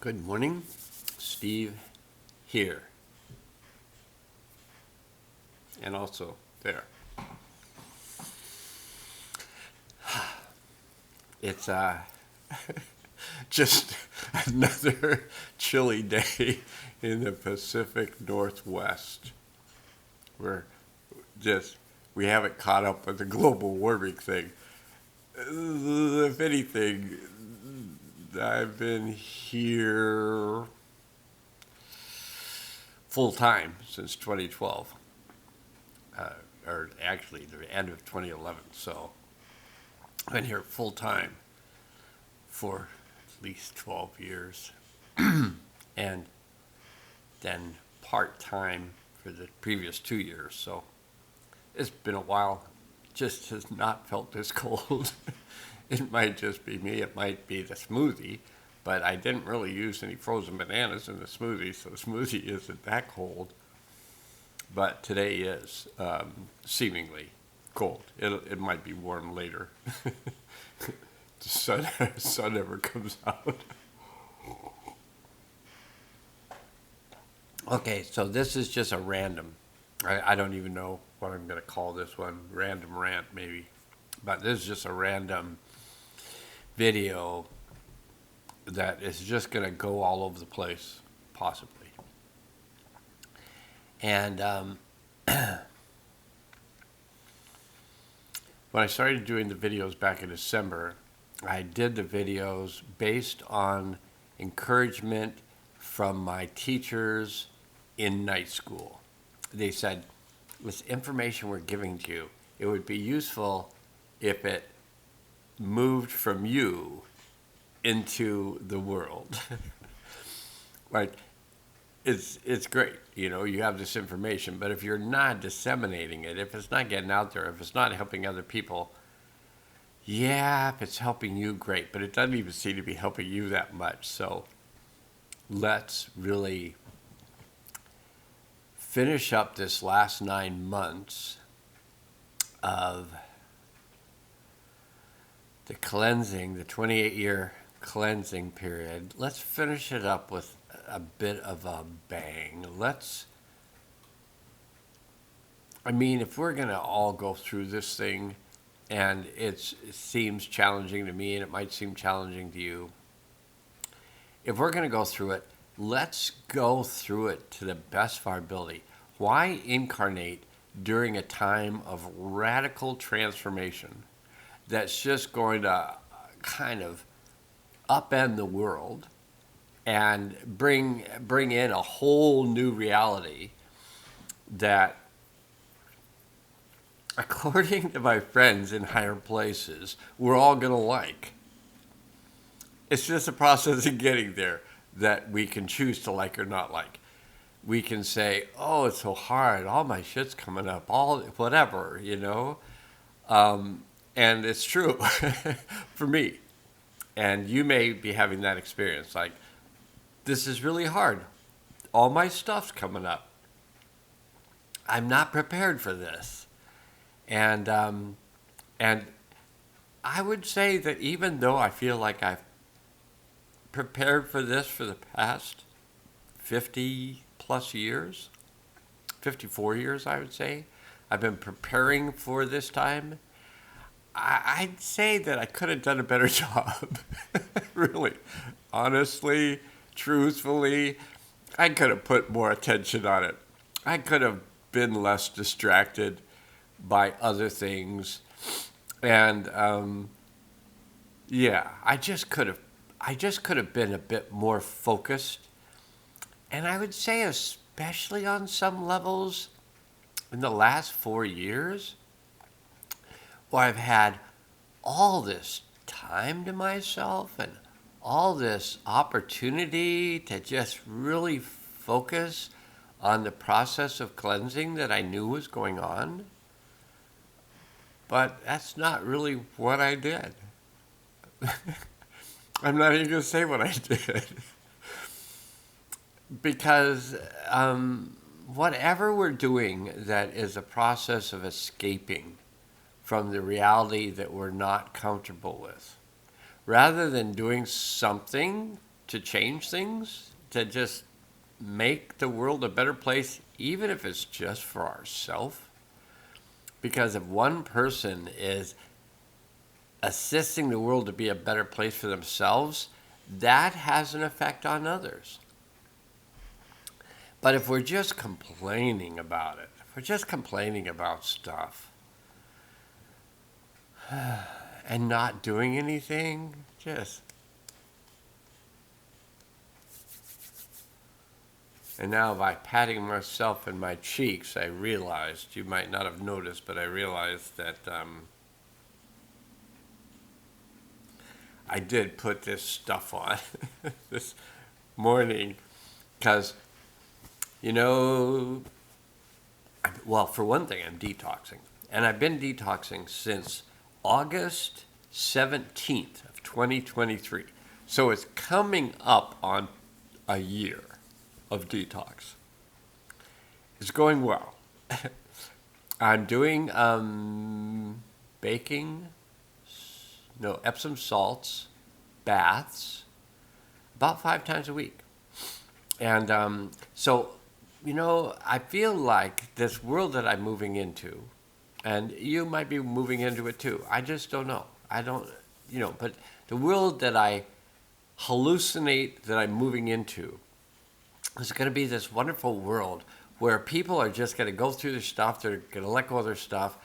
Good morning, Steve here, and also there. It's just another chilly day in the Pacific Northwest. We're just, we haven't caught up with the global warming thing. If anything, I've been here full time since 2012, or actually the end of 2011. So I've been here full time for at least 12 years, and then part time for the previous 2 years. So it's been a while. Just has not felt this cold. It might just be me. It might be the smoothie, but I didn't really use any frozen bananas in the smoothie, so the smoothie isn't that cold. But today is seemingly cold. It might be warm later. The sun never comes out. Okay, so this is just a random. I don't even know what I'm going to call this one. Random rant, maybe. But this is just a random video that is just going to go all over the place, possibly. And when I started doing the videos back in December, I did the videos based on encouragement from my teachers in night school. They said, this information we're giving to you, it would be useful if it moved from you into the world. Like, it's great, you have this information, but if you're not disseminating it, if it's not getting out there, if it's not helping other people, yeah, if it's helping you, great, but it doesn't even seem to be helping you that much. So let's really finish up this last 9 months of the cleansing, the 28-year cleansing period. Let's finish it up with a bit of a bang. If we're going to all go through this thing, and it seems challenging to me, and it might seem challenging to you, if we're going to go through it, let's go through it to the best of our ability. Why incarnate during a time of radical transformation that's just going to kind of upend the world and bring in a whole new reality that, according to my friends in higher places, we're all going to like? It's just a process of getting there that we can choose to like or not like. We can say, oh, it's so hard, all my shit's coming up, all whatever, and it's true for me. And you may be having that experience, like, this is really hard. All my stuff's coming up. I'm not prepared for this. And I would say that even though I feel like I've prepared for this for the past 50 plus years, 54 years, I would say, I've been preparing for this time, I'd say that I could have done a better job. Really, honestly, truthfully, I could have put more attention on it. I could have been less distracted by other things. And I just could have been a bit more focused. And I would say, especially on some levels, in the last 4 years, where I've had all this time to myself and all this opportunity to just really focus on the process of cleansing that I knew was going on. But that's not really what I did. I'm not even going to say what I did. Because whatever we're doing that is a process of escaping from the reality that we're not comfortable with, rather than doing something to change things, to just make the world a better place, even if it's just for ourselves. Because if one person is assisting the world to be a better place for themselves, that has an effect on others. But if we're just complaining about it, if we're just complaining about stuff and not doing anything, just... And now by patting myself in my cheeks, I realized, you might not have noticed, but I realized that I did put this stuff on this morning because, well, for one thing, I'm detoxing. And I've been detoxing since August 17th of 2023. So it's coming up on a year of detox. It's going well. I'm doing Epsom salts, baths, about 5 times a week. And so, I feel like this world that I'm moving into, and you might be moving into it too. I just don't know. But the world that I hallucinate that I'm moving into, it's going to be this wonderful world where people are just going to go through their stuff, they're going to let go of their stuff,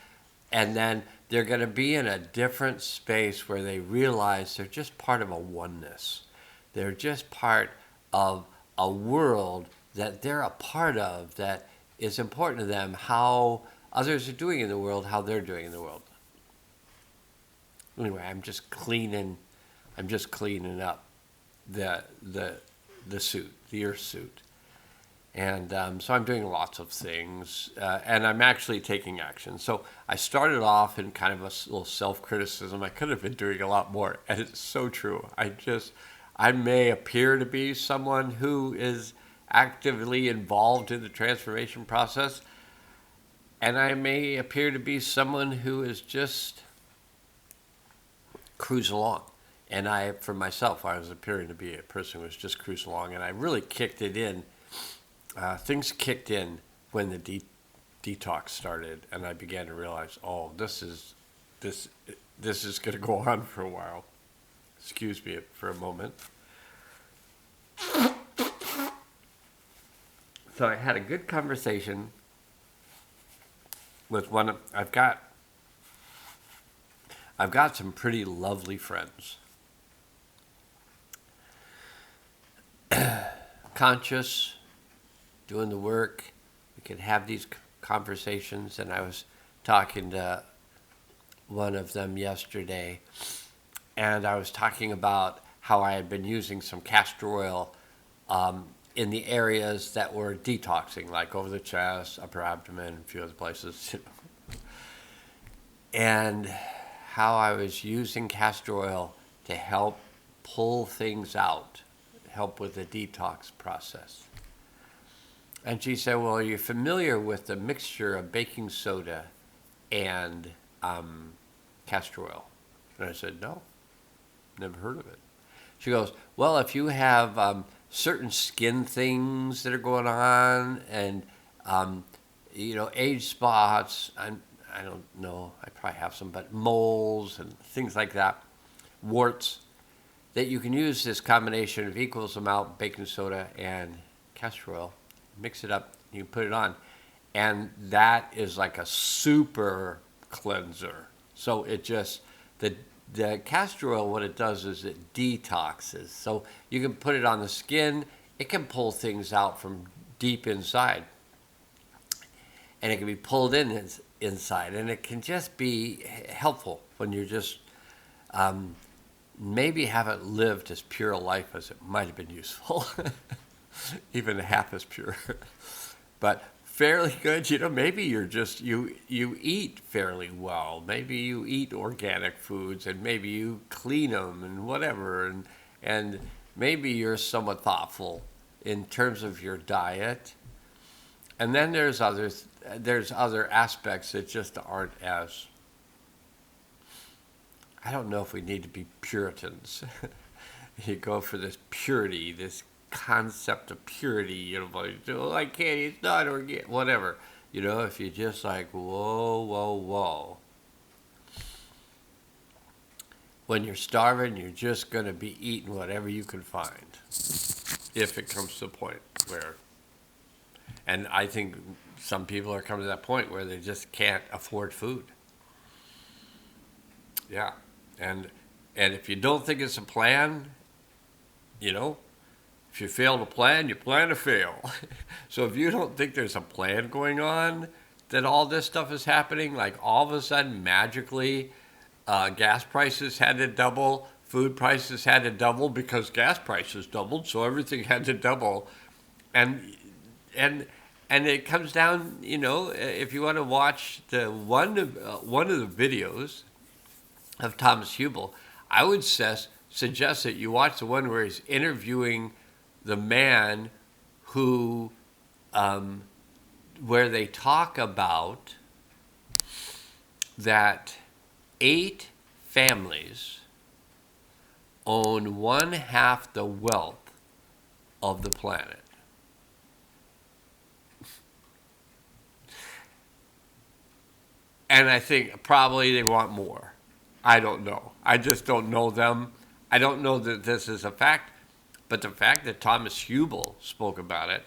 and then they're going to be in a different space where they realize they're just part of a oneness. They're just part of a world that they're a part of that is important to them, how others are doing in the world, how they're doing in the world. Anyway, I'm just cleaning up the suit, the earth suit. And so I'm doing lots of things, and I'm actually taking action. So I started off in kind of a little self-criticism. I could have been doing a lot more, and it's so true. I may appear to be someone who is actively involved in the transformation process, and I may appear to be someone who is just cruising along. And for myself, I was appearing to be a person who was just cruising along, and I really kicked it in. Things kicked in when the detox started, and I began to realize, this is going to go on for a while. Excuse me for a moment. So I had a good conversation with one. I've got some pretty lovely friends. Conscious, doing the work, we could have these conversations, and I was talking to one of them yesterday, and I was talking about how I had been using some castor oil in the areas that were detoxing, like over the chest, upper abdomen, a few other places, and how I was using castor oil to help pull things out, help with the detox process. And she said, well, are you familiar with the mixture of baking soda and castor oil? And I said, no, never heard of it. She goes, well, if you have certain skin things that are going on and, age spots, I don't know, I probably have some, but moles and things like that, warts, that you can use this combination of equals amount baking soda and castor oil, mix it up, you can put it on, and that is like a super cleanser. So it just, the castor oil, what it does is it detoxes. So you can put it on the skin, it can pull things out from deep inside, and it can be pulled inside, and it can just be helpful when you're just maybe haven't lived as pure a life as it might have been useful, even half as pure, but fairly good. Maybe you're just, you eat fairly well. Maybe you eat organic foods, and maybe you clean them and whatever, and maybe you're somewhat thoughtful in terms of your diet. And then there's other aspects that just aren't as I don't know if we need to be Puritans. You go for this purity, this concept of purity, like, oh, I can't, it's not organic, whatever. If you just like, whoa, whoa, whoa. When you're starving, you're just going to be eating whatever you can find, if it comes to the point where, and I think some people are coming to that point where they just can't afford food. Yeah, and if you don't think it's a plan, if you fail to plan, you plan to fail. So if you don't think there's a plan going on, that all this stuff is happening, like all of a sudden, magically, gas prices had to double, food prices had to double because gas prices doubled, so everything had to double. And it comes down, if you want to watch the one of the videos of Thomas Hubel, I would suggest that you watch the one where he's interviewing the man who, where they talk about that 8 families own 1/2 the wealth of the planet. And I think probably they want more. I don't know. I just don't know them. I don't know that this is a fact, but the fact that Thomas Hubel spoke about it,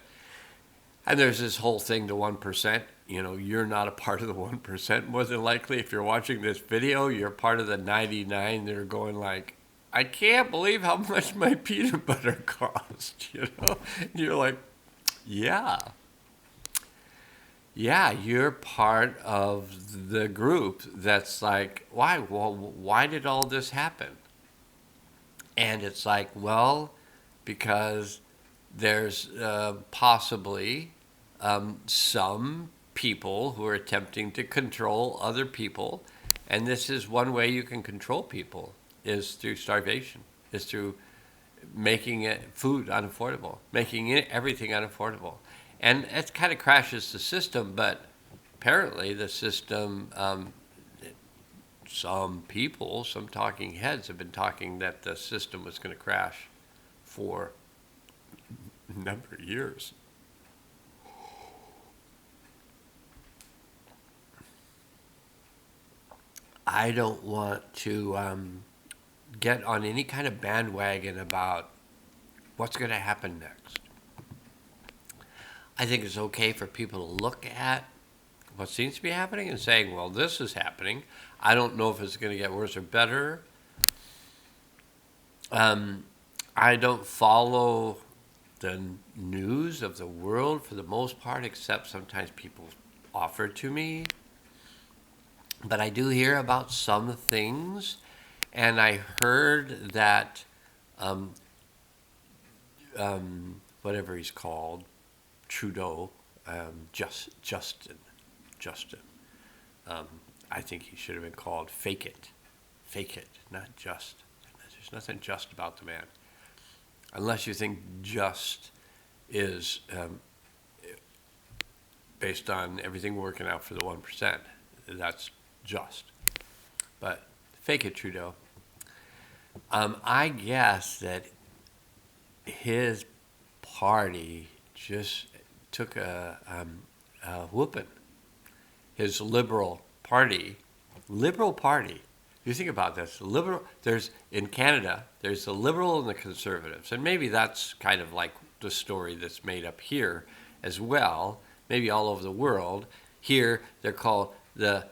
and there's this whole thing, the 1%, you're not a part of the 1%. More than likely, if you're watching this video, you're part of the 99 that are going like, I can't believe how much my peanut butter cost, And you're like, yeah. Yeah, you're part of the group that's like, why? Well, why did all this happen? And it's like, well, because there's possibly some people who are attempting to control other people, and this is one way you can control people, is through starvation, is through making food unaffordable, making everything unaffordable. And it kind of crashes the system, but apparently the system, some people, some talking heads have been talking that the system was going to crash for a number of years. I don't want to get on any kind of bandwagon about what's going to happen next. I think it's okay for people to look at what seems to be happening and saying, well, this is happening. I don't know if it's going to get worse or better. I don't follow the news of the world for the most part, except sometimes people offer it to me. But I do hear about some things, and I heard that whatever he's called, Trudeau, Justin. I think he should have been called Fake It, not Just. There's nothing just about the man, unless you think just is based on everything working out for the 1%. That's just. But Fake It, Trudeau. I guess that his party just took a whooping. His Liberal Party. You think about this. There's in Canada, there's the Liberal and the Conservatives, and maybe that's kind of like the story that's made up here as well. Maybe all over the world. Here they're called the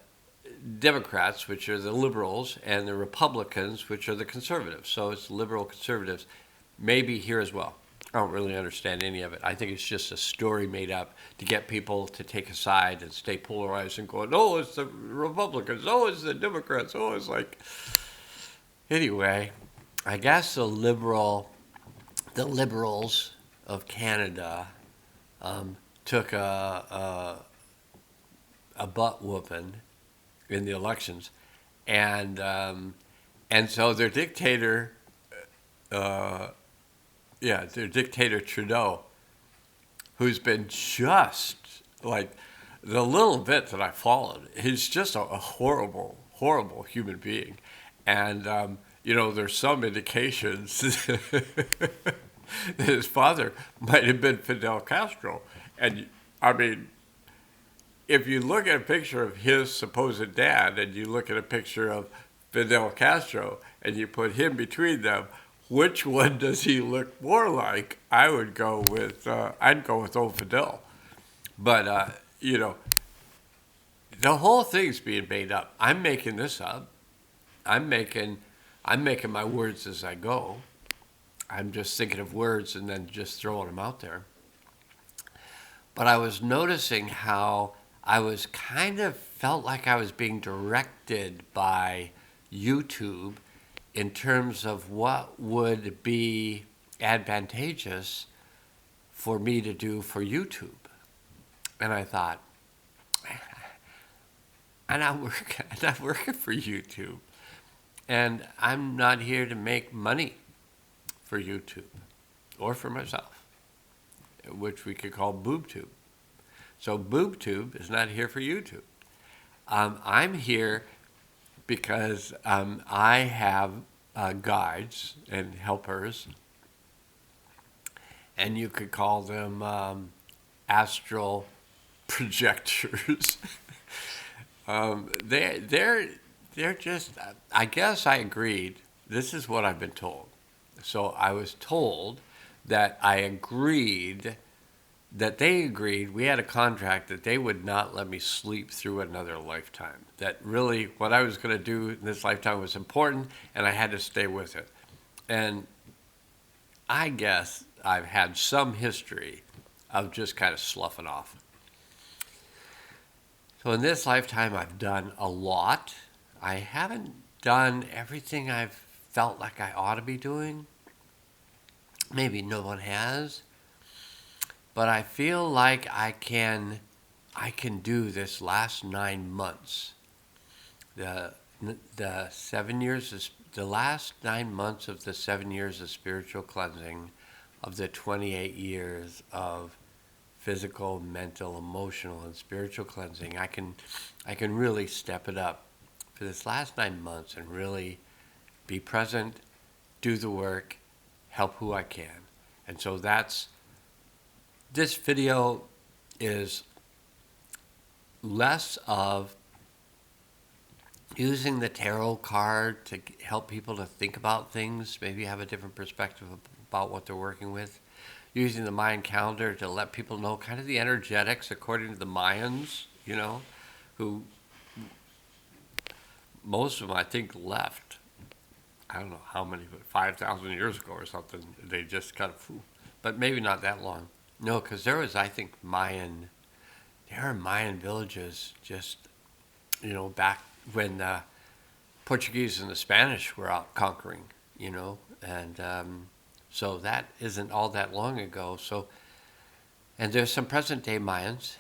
Democrats, which are the Liberals, and the Republicans, which are the Conservatives. So it's Liberal Conservatives. Maybe here as well. I don't really understand any of it. I think it's just a story made up to get people to take a side and stay polarized and going, oh, it's the Republicans, oh, it's the Democrats, oh, it's like... Anyway, I guess the Liberals of Canada took a butt whooping in the elections, and so their dictator... their dictator Trudeau, who's been just like the little bit that I followed, he's just a horrible, horrible human being. And, there's some indications that his father might have been Fidel Castro. And, I mean, if you look at a picture of his supposed dad and you look at a picture of Fidel Castro and you put him between them, which one does he look more like? I'd go with old Fidel. But, the whole thing's being made up. I'm making this up. I'm making my words as I go. I'm just thinking of words and then just throwing them out there. But I was noticing how I was kind of felt like I was being directed by YouTube in terms of what would be advantageous for me to do for YouTube. And I thought, I'm not working for YouTube. And I'm not here to make money for YouTube or for myself, which we could call BoobTube. So BoobTube is not here for YouTube. I'm here because I have guides and helpers, and you could call them astral projectors. They're just, I guess I agreed. This is what I've been told. So I was told that they agreed, we had a contract that they would not let me sleep through another lifetime. That really what I was going to do in this lifetime was important, and I had to stay with it. And I guess I've had some history of just kind of sloughing off. So in this lifetime, I've done a lot. I haven't done everything I've felt like I ought to be doing. Maybe no one has. But I feel like I can do this last 9 months. The last 9 months of the 7 years of spiritual cleansing, of the 28 years of physical, mental, emotional, and spiritual cleansing. I can really step it up for this last 9 months and really be present, do the work, help who I can. And so this video is less of using the tarot card to help people to think about things, maybe have a different perspective about what they're working with. Using the Mayan calendar to let people know kind of the energetics according to the Mayans, who most of them, I think, left. I don't know how many, but 5,000 years ago or something. They just kind of, but maybe not that long. No, because there was, I think, there are Mayan villages just, back when the Portuguese and the Spanish were out conquering, and so that isn't all that long ago. So, and there's some present-day Mayans.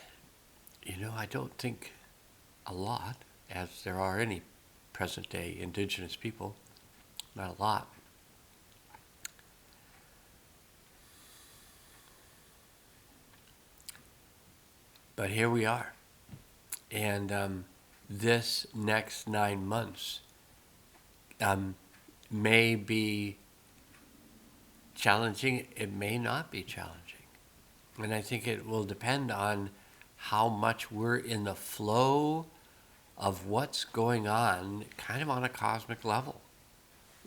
I don't think a lot, as there are any present-day indigenous people. Not a lot. But here we are. And this next 9 months may be challenging. It may not be challenging. And I think it will depend on how much we're in the flow of what's going on kind of on a cosmic level.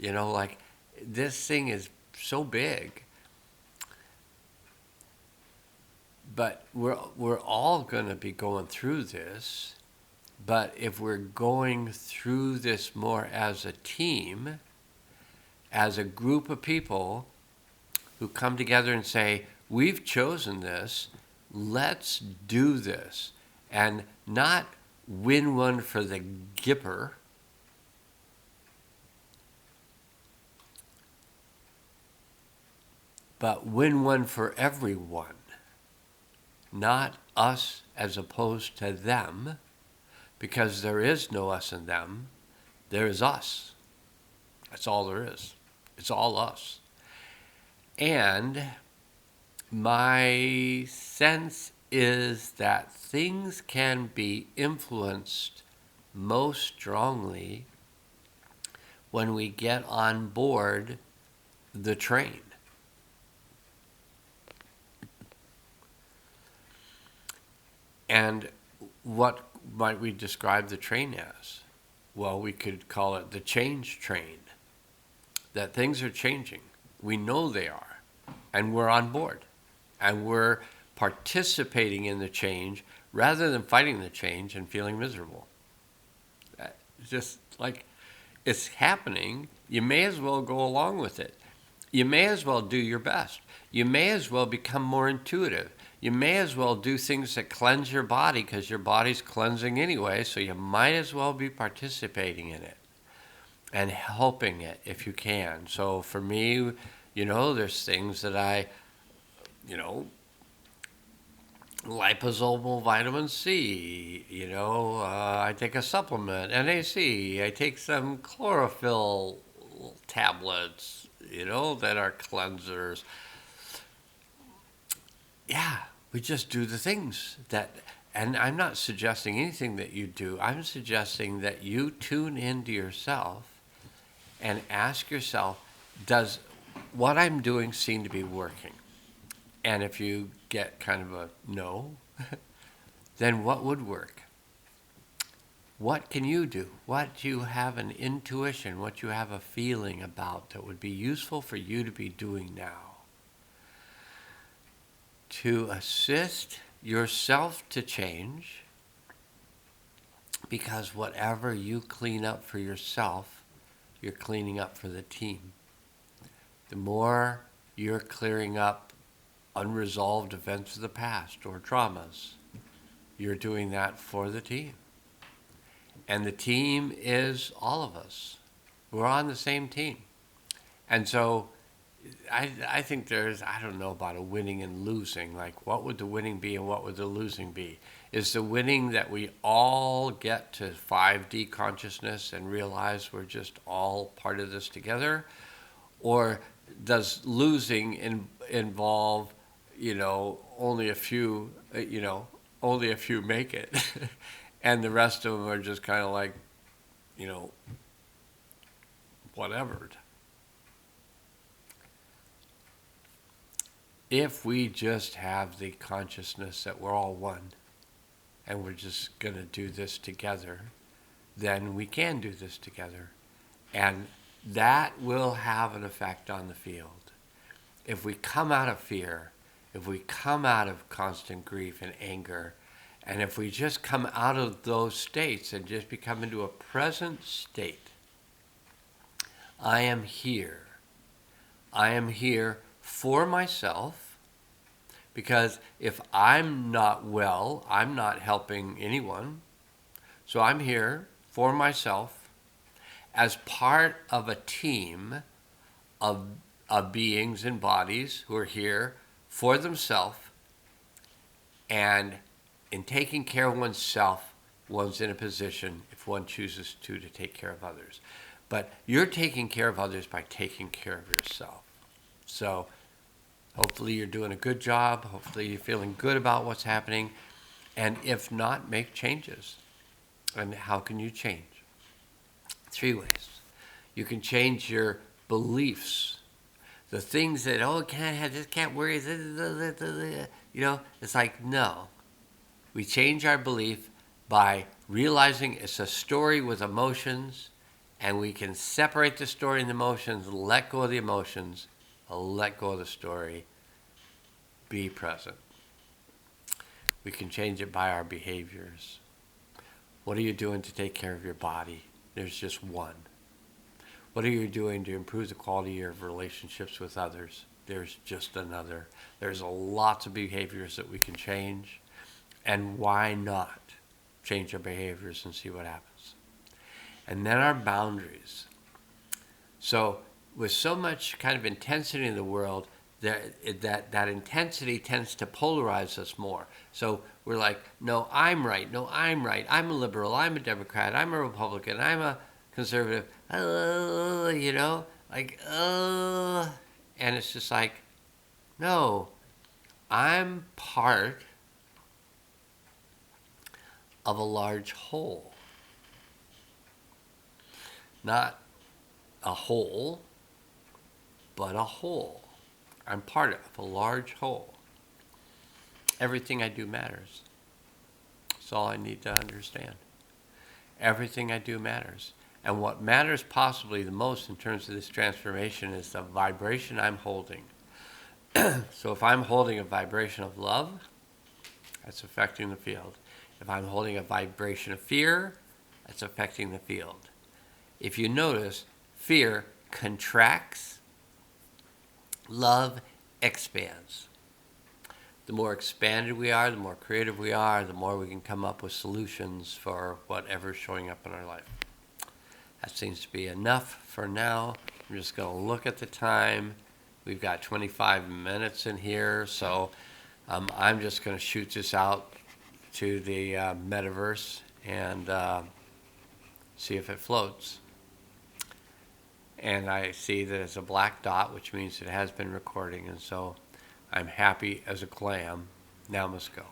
Like this thing is so big. But we're all going to be going through this. But if we're going through this more as a team, as a group of people who come together and say, we've chosen this, let's do this, and not win one for the gipper, but win one for everyone. Not us as opposed to them, because there is no us and them. There is us. That's all there is. It's all us. And my sense is that things can be influenced most strongly when we get on board the train. And what might we describe the train as? Well, we could call it the change train. That things are changing. We know they are. And we're on board. And we're participating in the change rather than fighting the change and feeling miserable. Just like it's happening, you may as well go along with it. You may as well do your best. You may as well become more intuitive. You may as well do things that cleanse your body because your body's cleansing anyway, so you might as well be participating in it and helping it if you can. So for me, there's things that I, liposomal vitamin C, I take a supplement, NAC, I take some chlorophyll tablets, that are cleansers. Yeah, we just do the things and I'm not suggesting anything that you do. I'm suggesting that you tune into yourself and ask yourself, does what I'm doing seem to be working? And if you get kind of a no, then what would work? What can you do? What do you have an intuition, what you have a feeling about that would be useful for you to be doing now? To assist yourself to change, because whatever you clean up for yourself, you're cleaning up for the team. The more you're clearing up unresolved events of the past or traumas, you're doing that for the team. And the team is all of us. We're on the same team. And so I think I don't know about a winning and losing. Like, what would the winning be and what would the losing be? Is the winning that we all get to 5D consciousness and realize we're just all part of this together? Or does losing involve, only a few make it, and the rest of them are just kind of like, whatever. If we just have the consciousness that we're all one, and we're just going to do this together, then we can do this together. And that will have an effect on the field. If we come out of fear, if we come out of constant grief and anger, and if we just come out of those states and just become into a present state, I am here. I am here for myself, because if I'm not well, I'm not helping anyone. So I'm here for myself as part of a team of beings and bodies who are here for themselves, and in taking care of oneself, one's in a position, if one chooses to take care of others. But you're taking care of others by taking care of yourself. So hopefully you're doing a good job. Hopefully you're feeling good about what's happening. And if not, make changes. And how can you change? 3 ways. You can change your beliefs. The things that, can't have this, can't worry, it's like, no. We change our belief by realizing it's a story with emotions, and we can separate the story and the emotions, let go of the emotions, let go of the story, be present. We can change it by our behaviors. What are you doing to take care of your body? There's just one. What are you doing to improve the quality of your relationships with others? There's just another. There's lots of behaviors that we can change. And why not change our behaviors and see what happens? And then our boundaries. So with so much kind of intensity in the world, that intensity tends to polarize us more. So we're like, no, I'm right. No, I'm right. I'm a liberal. I'm a Democrat. I'm a Republican. I'm a conservative. And it's just like, no, I'm part of a large whole. Not a whole, but a whole. I'm part of a large whole. Everything I do matters. That's all I need to understand. Everything I do matters. And what matters possibly the most in terms of this transformation is the vibration I'm holding. So if I'm holding a vibration of love, that's affecting the field. If I'm holding a vibration of fear, that's affecting the field. If you notice, fear contracts, love expands. The more expanded we are, the more creative we are, the more we can come up with solutions for whatever's showing up in our life. That seems to be enough for now. I'm just going to look at the time. We've got 25 minutes in here, so I'm just going to shoot this out to the metaverse and see if it floats. And I see that it's a black dot, which means it has been recording, and so I'm happy as a clam. Now must go.